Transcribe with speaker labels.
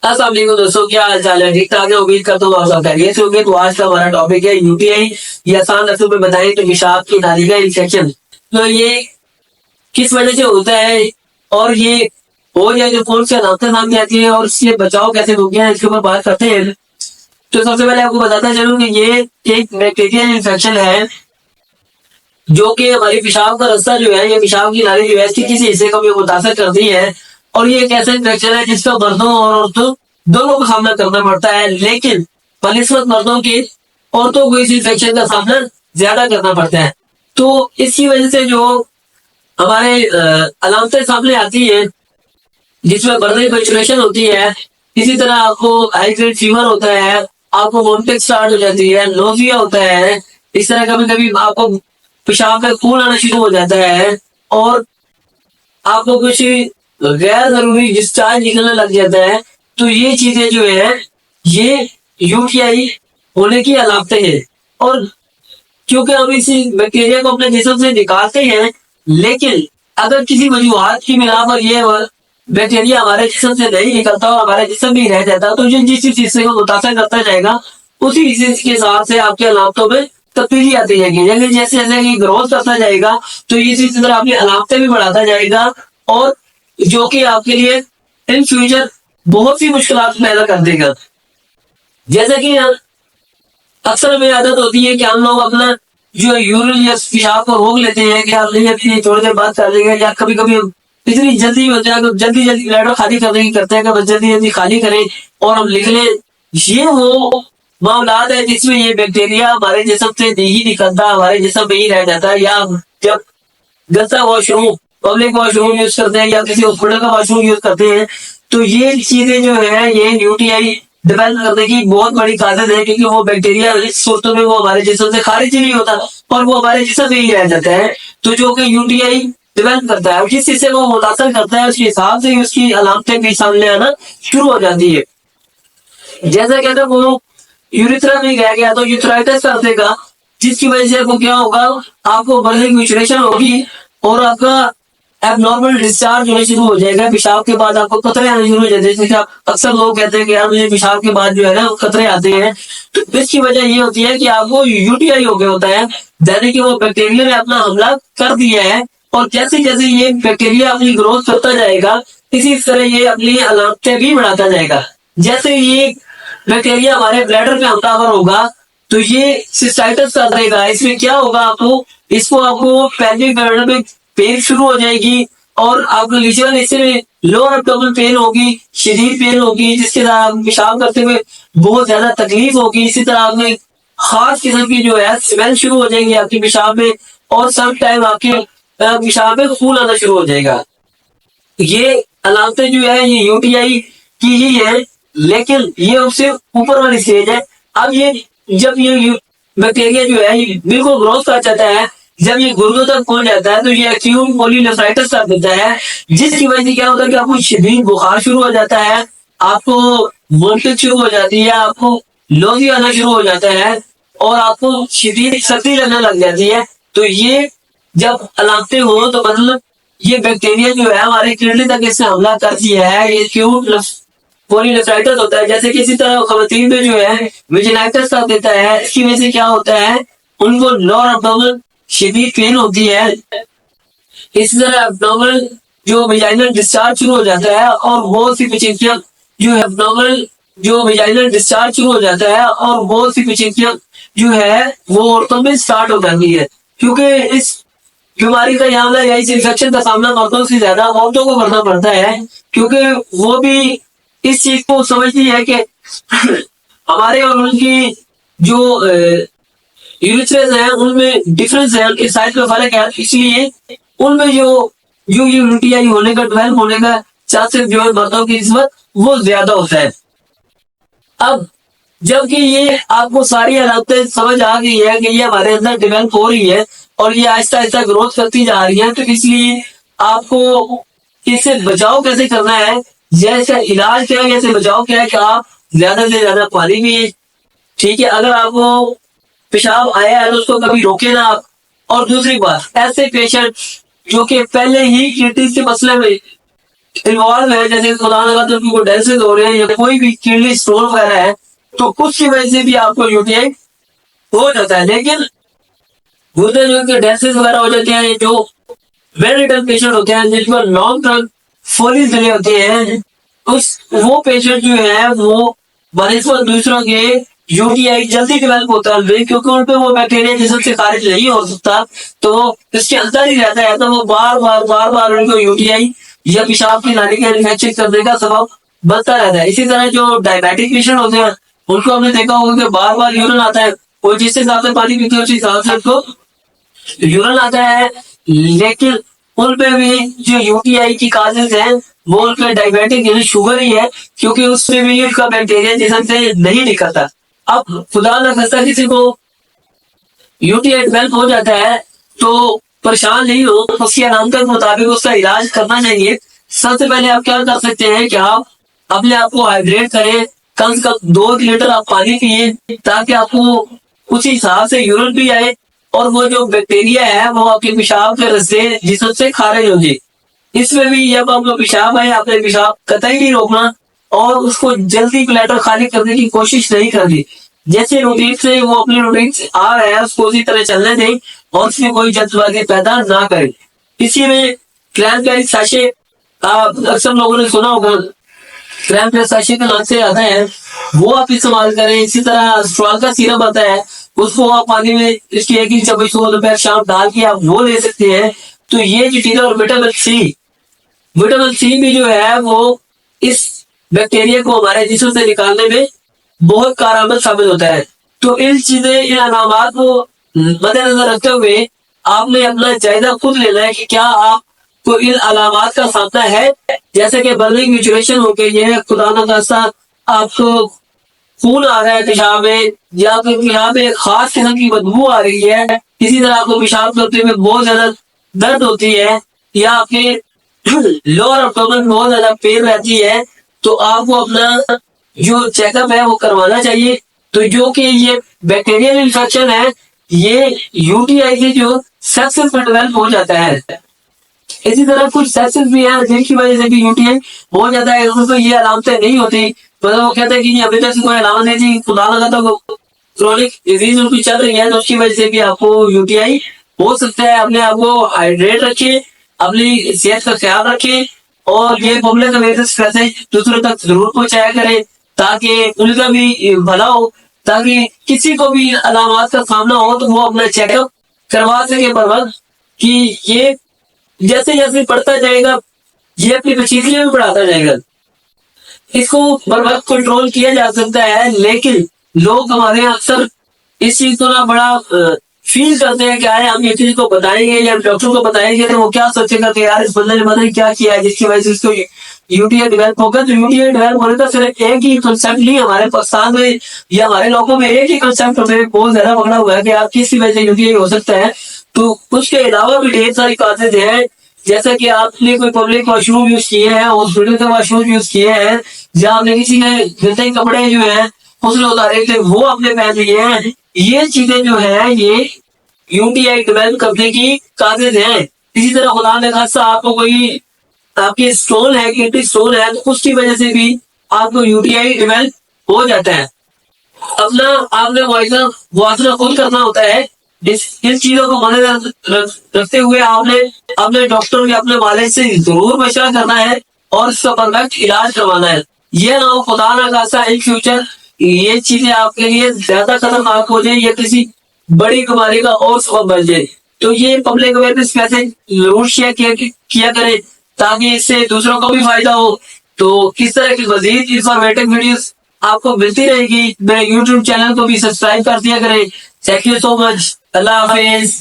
Speaker 1: अस्सलाम वालेकुम दोस्तों, क्या हाल चाल है? ठीक ठाक है। उम्मीद करता हूँ आप सब खैरियत से होंगे। तो आज का हमारा टॉपिक है यूटीआई, या आसान लफ्जों में बताएं तो पेशाब की नाली का इन्फेक्शन। तो ये किस वजह से होता है, और ये हो जाए जो कौन सी अलामतें सामने आती है, और इससे बचाव कैसे हो गया है, इसके ऊपर बात करते हैं। तो सबसे पहले आपको बताता चलूं कि ये एक बैक्टीरियल इन्फेक्शन है, जो कि हमारी पेशाब का रास्ता जो है, ये पेशाब की नाली जो है, इसके किसी हिस्से को भी मुतासर करती है। और ये एक ऐसा इन्फेक्शन है जिसका मर्दों और औरतों दोनों को सामना करना पड़ता है, लेकिन बनिस्बत मर्दों की औरतों को इस इन्फेक्शन का सामना ज्यादा करना पड़ता है। तो इसकी वजह से जो हमारे अलामतें सामने आती है, जिसमें बर्निंग कंस्टिपेशन होती है, इसी तरह आपको हाई ग्रेड फीवर होता है, आपको वोमिटिंग स्टार्ट हो जाती है, नोजिया होता है, इस तरह कभी कभी आपको पेशाब में खून आना शुरू हो जाता है, और आपको कुछ गैर जरूरी डिस्चार्ज निकलने लग जाता है। तो ये चीजें जो है, ये यूटीआई होने की अलामतें हैं। और क्योंकि हम इसी बैक्टीरिया को अपने जिस्म से निकालते हैं, लेकिन अगर किसी वजूहत की बिना पर ये बैक्टीरिया हमारे जिस्म से नहीं निकलता और हमारे जिस्म में रह जाता, तो जो जिस जिस हिस्से को मुतासर करता जाएगा, उसी हिस्से के हिसाब से आपकी अलामतों में तब्दीली आती जाएगी। यानी जैसे जैसे ये ग्रोथ करता जाएगा, तो इसी तरह अपनी अलामतें भी बढ़ाता जाएगा, और जो कि आपके लिए इन फ्यूचर बहुत सी मुश्किलात पैदा कर देगा। जैसे कि अक्सर हमें आदत होती है कि हम लोग अपना जो यूरिन या पेशाब को रोक लेते हैं कि आप नहीं, अपनी थोड़ी देर बाद कर लेंगे, या कभी कभी इतनी जल्दी होता है, जल्दी जल्दी ब्लैडर खाली करने की करते हैं कि बस जल्दी जल्दी खाली करें और हम लिख लें। ये वो मामलात है जिसमें ये बैक्टीरिया हमारे जिस्म से नहीं निकलता, हमारे जिस्म में ही रह जाता है। या जब गलता वॉशरूम, पब्लिक वॉशरूम यूज करते हैं, या किसी हॉस्पिटल का वॉशरूम यूज करते हैं, तो ये चीजें जो है, ये यूटीआई डेवलप करने की बहुत बड़ी काजत है, क्योंकि वो बैक्टीरिया इस सूरतों में वो हमारे जिस्म से खारिज ही नहीं होता, और वो हमारे जिस्म में ही रह जाता है। तो जो कि यूटीआई डेवलप करता है, जिस चीज से वो मुतासर करता है, उसके हिसाब से उसकी अलामतें भी सामने आना शुरू हो जाती है। जैसे कहते हैं वो यूरिथ्रा में गया तो यूथराइटिस कर देगा, जिसकी वजह से आपको क्या होगा, आपको बर्निंग म्यूचुरेशन होगी, और आपका एबनॉर्मल डिस्चार्ज होना शुरू हो जाएगा। पेशाब के बाद आपको कतरे आने शुरू हो जाते हैं। जैसे आप अक्सर लोग कहते हैं कि यार मुझे पेशाब के बाद जो है ना कतरे आते हैं, तो इसकी वजह ये होती है कि आपको यूटीआई हो गया होता है, यानी कि वो बैक्टीरिया ने अपना हमला कर दिया है। और जैसे जैसे ये बैक्टीरिया अपनी ग्रोथ करता जाएगा, इसी तरह ये अपनी अलामतें भी बढ़ाता जाएगा। जैसे ये बैक्टीरिया हमारे ब्लैडर पे हमलावर होगा, तो ये सिस्टाइटिस कर देगा। इसमें क्या होगा, आपको पहले ब्लैडर में पेन शुरू हो जाएगी, और आपको नीचे हिस्से में लोअर एब्डोमेन पेन होगी, शदीद पेन होगी, जिसके साथ आप पेशाब करते हुए बहुत ज्यादा तकलीफ होगी। इसी तरह आपने खास किस्म की जो है स्मेल शुरू हो जाएगी आपकी पेशाब में, और सम टाइम आपके पेशाब में खून आना शुरू हो जाएगा। ये अलामतें जो है, ये यूटीआई की ही है, लेकिन ये उससे ऊपर वाली स्टेज है। अब ये जब ये बैक्टीरिया जो है ये बिल्कुल ग्रोथ कर जाता है, जब ये गुर्दों तक पहुंच जाता है, तो ये एक्यूट कोलिनेफ्राइटिस कर देता है, जिसकी वजह से क्या होता है कि आपको शदीद बुखार शुरू हो जाता है, आपको वोमिटिंग शुरू हो जाती है, आपको लोजी आना शुरू हो जाता है, और आपको शदीद सर्दी लगने लग जाती है। तो ये जब अलामतें हो, तो मतलब ये बैक्टीरिया जो है हमारे किडनी तक इससे हमला कर दिया है। ये एक्यूट कोलिनेफ्राइटिस होता है। जैसे किसी तरह खवातीन में जो है विजिनाइटिस कर देता है। इसकी वजह से क्या होता है, उनको लोअर एब्डोमेन शदीद पेन होती है। इसी तरह एब्डोमेन जो वेजाइनल डिस्चार्ज शुरू हो जाता है, और बहुत सी पेचिंकियां जो एब्डोमेन जो वेजाइनल डिस्चार्ज शुरू हो जाता है, और बहुत सी पेचिंकियां जो है वो औरतों में स्टार्ट हो जाती है। क्योंकि इस बीमारी का मामला या इस इन्फेक्शन का सामना मर्दों से ज्यादा औरतों को करना पड़ता है, क्योंकि वो भी इस चीज को समझती है कि हमारे और उनकी जो यूरिथ्रेस है उनमें डिफरेंस है, उनके साइज में फर्क है, इसलिए उनमें जो जो यूटीआई होने का, डेवलप होने का चांसेस जो है मर्दों की निस्बत वो ज्यादा होता है। अब जबकि ये आपको सारी अलामतें समझ आ गई है कि ये हमारे अंदर डेवलप हो रही है, और ये आहिस्ता आहिस्ता ग्रोथ करती जा रही है, तो इसलिए आपको इससे बचाव कैसे करना है, जैसे इलाज क्या है, जैसे बचाव क्या है कि आप ज्यादा से ज्यादा पानी पिए। ठीक है, अगर आपको पेशाब आया है तो उसको कभी रोके ना आप। और दूसरी बात, ऐसे पेशेंट जो कि पहले ही किडनी के मसले में इन्वॉल्व है, जैसे खुदा न खास्ता तो डायलिसिस हो रहे हैं या कोई भी किडनी स्टोन वगैरह है, तो कुछ की वजह से भी आपको यूटीआई हो जाता है। लेकिन गुर्दे जो कि डायलिसिस वगैरह हो जाते हैं, जो वेल रिटर्न पेशेंट होते हैं जिन पर लॉन्ग टर्म फोलिस डले होते हैं, उस वो पेशेंट जो है वो बनिस्बत दूसरों के यूटीआई जल्दी डेवलप होता है, क्योंकि उन पे वो बैक्टीरिया जिसम से खारिज नहीं हो सकता, तो इसके अंदर ही रहता है, तो वो बार बार उनको यूटीआई या पेशाब की नाली का इन्फेक्शन करने का सबब बनता रहता है। इसी तरह जो डायबिटिक पेशेंट होते हैं, उनको हमने देखा होगा कि बार बार यूरिन आता है, और जिस हिसाब से पानी पीते हैं उसी हिसाब से उनको यूरिन आता है। लेकिन उन पे भी जो यूटीआई की काजेज है वो उनका डायबिटिक यानी शुगर ही है, क्योंकि उसमें भी उसका बैक्टीरिया जिसम से नहीं निकलता। अब खुदा न खास्ता किसी को यूटीआई डेवलप हो जाता है तो परेशान नहीं हो, उसकी अलामत के मुताबिक उसका इलाज करना चाहिए। सबसे पहले आप क्या कर सकते हैं कि आप अपने आप को हाइड्रेट करें, कम से कम 2 लीटर आप पानी पिए, ताकि आपको उसी हिसाब से यूरिन भी आए और वो जो बैक्टीरिया है वो आपके पेशाब के रस्ते जिसम से खारिज हो जाए। इसमें भी जब आपको पेशाब आए, आपने पेशाब कतई नहीं रोकना और उसको जल्दी ब्लैडर खाली करने की कोशिश नहीं करनी। जैसे रूटीन से वो अपनी रूटीन से आ रहा है उसको उसी तरह चलने दें और उसमें कोई जल्दबाजी पैदा ना करें। इसी में क्रैनबेरी साशे, आप अक्सर लोगों ने सुना होगा, क्रैनबेरी साशे के नाम से आता है, वो आप इस्तेमाल करें। इसी तरह स्ट्रॉल का सिरप आता है, उसको आप पानी में इसकी 1 चम्मच सुबह दोपहर शाम डाल के आप वो ले सकते हैं। तो ये जो चीजें, और विटामिन सी भी जो है वो इस बैक्टीरिया को हमारे जिस्म से निकालने में बहुत कारगर साबित होता है। तो इन चीजें, इन अलामात को मद्देनजर रखते हुए आपने अपना जायजा खुद लेना है कि क्या आपको इन अलामात का सामना है, जैसे कि बर्निंग म्यूचुरेशन हो गई है, खुदा न खास्ता आपको खून आ रहा है पेशाब में, या फिर पेशाब में खास किस्म की बदबू आ रही है, इसी तरह आपको पेशाब करते हुए बहुत ज्यादा दर्द होती है, या आपके लोअर एब्डोमेन में बहुत ज्यादा पेन रहती है, तो आपको अपना जो चेकअप है वो करवाना चाहिए। तो जो कि ये बैक्टीरियल इन्फेक्शन है, ये यूटीआई से जो सेप्सिस में डेवलप हो जाता है। इसी तरह कुछ सेप्सिस भी है जिनकी वजह से भी यूटीआई हो जाता है, उसको ये अलामतें नहीं होती, मतलब वो कहते हैं कि अभी तक कोई अलामत नहीं थी, खुदा लगा तो क्रोनिक डिजीज उनकी चल रही है, तो उसकी वजह से भी आपको यूटीआई हो सकता है। अपने आप को हाइड्रेट रखिए, अपनी सेहत का ख्याल रखिए, और ये पब्लिक अवेयरनेस कैसे दूसरों तक जरूर पहुंचाया करें, ताकि उनका भी भला हो, ताकि किसी को भी अलामत का सामना हो तो वो अपना चेकअप करवा सके बर वक्त, कि ये जैसे जैसे बढ़ता जाएगा ये अपनी पेचीदगी में बढ़ाता जाएगा। इसको बर वक्त कंट्रोल किया जा सकता है, लेकिन लोग हमारे यहाँ अक्सर इस चीज को ना बड़ा फील करते हैं कि अरे हम ये चीज को बताएंगे या डॉक्टर को बताएंगे तो वो क्या सोचेगा कि यार इस बंदे ने पता नहीं क्या किया है जिसकी वजह से इसको यूटीआई डेवलप होगा। तो यूटीआई डेवलप होने का सिर्फ एक ही कंसेप्ट नहीं, हमारे पाकिस्तान में या हमारे लोगों में एक ही कंसेप्ट हमें बहुत ज्यादा पकड़ा हुआ है कि आप किस वजह से यूटीआई हो सकता है। तो उसके अलावा भी ढेर सारी बातें हैं, जैसा कि आपने कोई पब्लिक वॉशरूम यूज किए हैं, हॉस्पिटल के वॉशरूम यूज किए हैं, या आपने किसी ने गंदे कपड़े जो है उसने उतारे थे वो आपने पहन लिए हैं, ये चीजें जो है ये यूटीआई डेवलप करने की काबिज है। इसी तरह खुदा ने खासा आपको कोई आपकी स्टोन है, किडनी स्टोन है, तो उसकी वजह से भी आपको यूटीआई डेवलप हो जाता है। अपना आपने मुआवजा खुद करना होता है। इन चीजों को मद्देनजर रखते हुए आपने अपने डॉक्टर या अपने मालिक से जरूर मशवरा करना है और इसका परफेक्ट इलाज करवाना है। ये ना हो खुदा ना खासा इन फ्यूचर ये चीजें आपके लिए ज्यादा खतरनाक हो जाए या किसी बड़ी बीमारी का और सबब बन जाए। तो ये पब्लिक अवेयरनेस मैसेज जरूर शेयर किया करें, ताकि इससे दूसरों को भी फायदा हो। तो इस तरह की मजीद इंफॉर्मेटिव वीडियोस आपको मिलती रहेगी। मेरे यूट्यूब चैनल को भी सब्सक्राइब कर दिया करें। Thank you so much. Allah Hafiz.